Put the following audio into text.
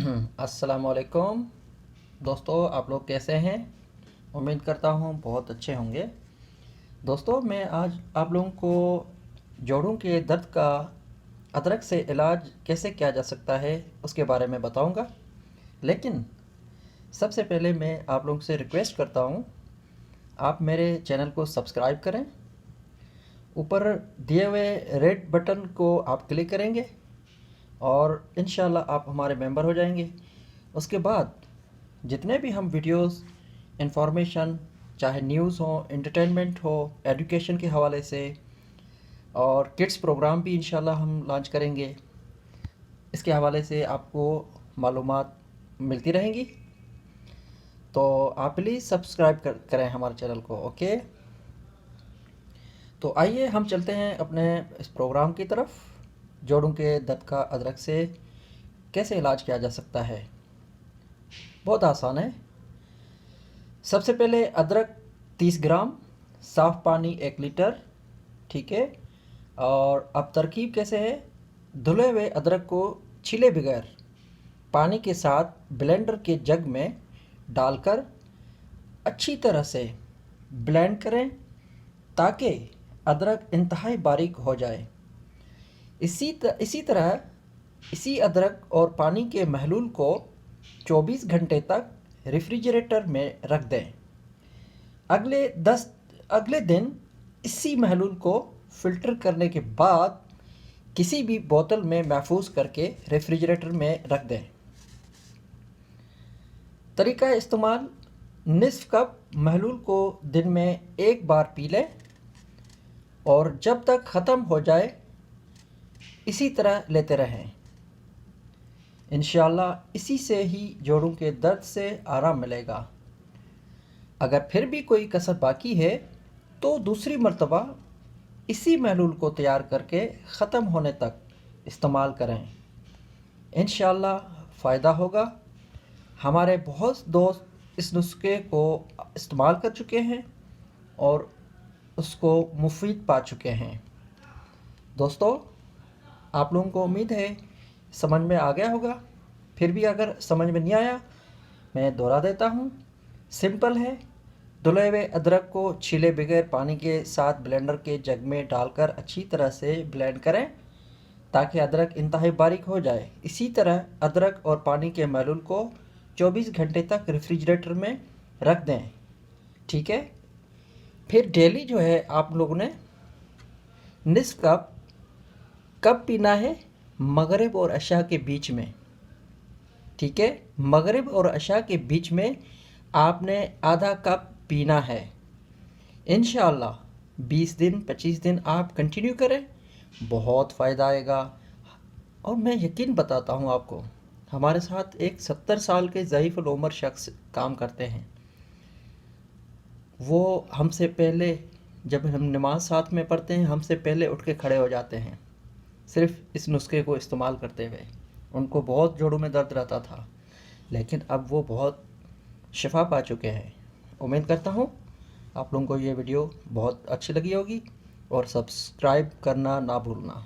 अस्सलाम वालेकुम दोस्तों, आप लोग कैसे हैं? उम्मीद करता हूँ बहुत अच्छे होंगे। दोस्तों, मैं आज आप लोगों को जोड़ों के दर्द का अदरक से इलाज कैसे किया जा सकता है उसके बारे में बताऊंगा। लेकिन सबसे पहले मैं आप लोगों से रिक्वेस्ट करता हूँ, आप मेरे चैनल को सब्सक्राइब करें। ऊपर दिए हुए रेड बटन को आप क्लिक करेंगे और इंशाल्लाह आप हमारे मेंबर हो जाएंगे। उसके बाद जितने भी हम वीडियोस, इंफॉर्मेशन, चाहे न्यूज़ हो, एंटरटेनमेंट हो, एजुकेशन के हवाले से और किड्स प्रोग्राम भी इंशाल्लाह हम लॉन्च करेंगे, इसके हवाले से आपको मालूमात मिलती रहेंगी। तो आप प्लीज़ सब्सक्राइब करें हमारे चैनल को। ओके, तो आइए हम चलते हैं अपने इस प्रोग्राम की तरफ। जोड़ों के दर्द का अदरक से कैसे इलाज किया जा सकता है? बहुत आसान है। सबसे पहले अदरक 30 ग्राम, साफ़ पानी 1 लीटर, ठीक है। और अब तरकीब कैसे है? धुले हुए अदरक को छीले बगैर पानी के साथ ब्लेंडर के जग में डालकर अच्छी तरह से ब्लेंड करें ताकि अदरक इंतहाई बारीक हो जाए। इसी अदरक और पानी के महलूल को 24 घंटे तक रेफ्रिजरेटर में रख दें। अगले दिन इसी महलूल को फ़िल्टर करने के बाद किसी भी बोतल में महफूज करके रेफ्रिजरेटर में रख दें। तरीका इस्तेमाल: निस्फ कप महलूल को दिन में 1 बार पी लें और जब तक ख़त्म हो जाए इसी तरह लेते रहें। इंशाल्लाह इसी से ही जोड़ों के दर्द से आराम मिलेगा। अगर फिर भी कोई कसर बाकी है तो दूसरी मर्तबा इसी महलूल को तैयार करके ख़त्म होने तक इस्तेमाल करें। इंशाल्लाह फ़ायदा होगा। हमारे बहुत दोस्त इस नुस्खे को इस्तेमाल कर चुके हैं और उसको मुफीद पा चुके हैं। दोस्तों, आप लोगों को उम्मीद है समझ में आ गया होगा। फिर भी अगर समझ में नहीं आया, मैं दोहरा देता हूँ। सिंपल है। धुले हुए अदरक को छीले बगैर पानी के साथ ब्लेंडर के जग में डालकर अच्छी तरह से ब्लेंड करें ताकि अदरक इंतहाई बारीक हो जाए। इसी तरह अदरक और पानी के महलूल को 24 घंटे तक रेफ्रिजरेटर में रख दें, ठीक है। फिर डेली जो है आप लोगों ने निस्फ कप कब पीना है? मगरिब और अशा के बीच में, ठीक है। मगरिब और अशा के बीच में आपने आधा कप पीना है। इंशाअल्लाह 20 दिन 25 दिन आप कंटिन्यू करें, बहुत फ़ायदा आएगा। और मैं यकीन बताता हूँ आपको, हमारे साथ एक 70 साल के ज़ईफ़ उल उमर शख्स काम करते हैं। वो हमसे पहले, जब हम नमाज साथ में पढ़ते हैं, हमसे पहले उठ के खड़े हो जाते हैं सिर्फ इस नुस्खे को इस्तेमाल करते हुए। उनको बहुत जोड़ों में दर्द रहता था, लेकिन अब वो बहुत शिफा पा चुके हैं। उम्मीद करता हूँ आप लोगों को ये वीडियो बहुत अच्छी लगी होगी और सब्सक्राइब करना ना भूलना।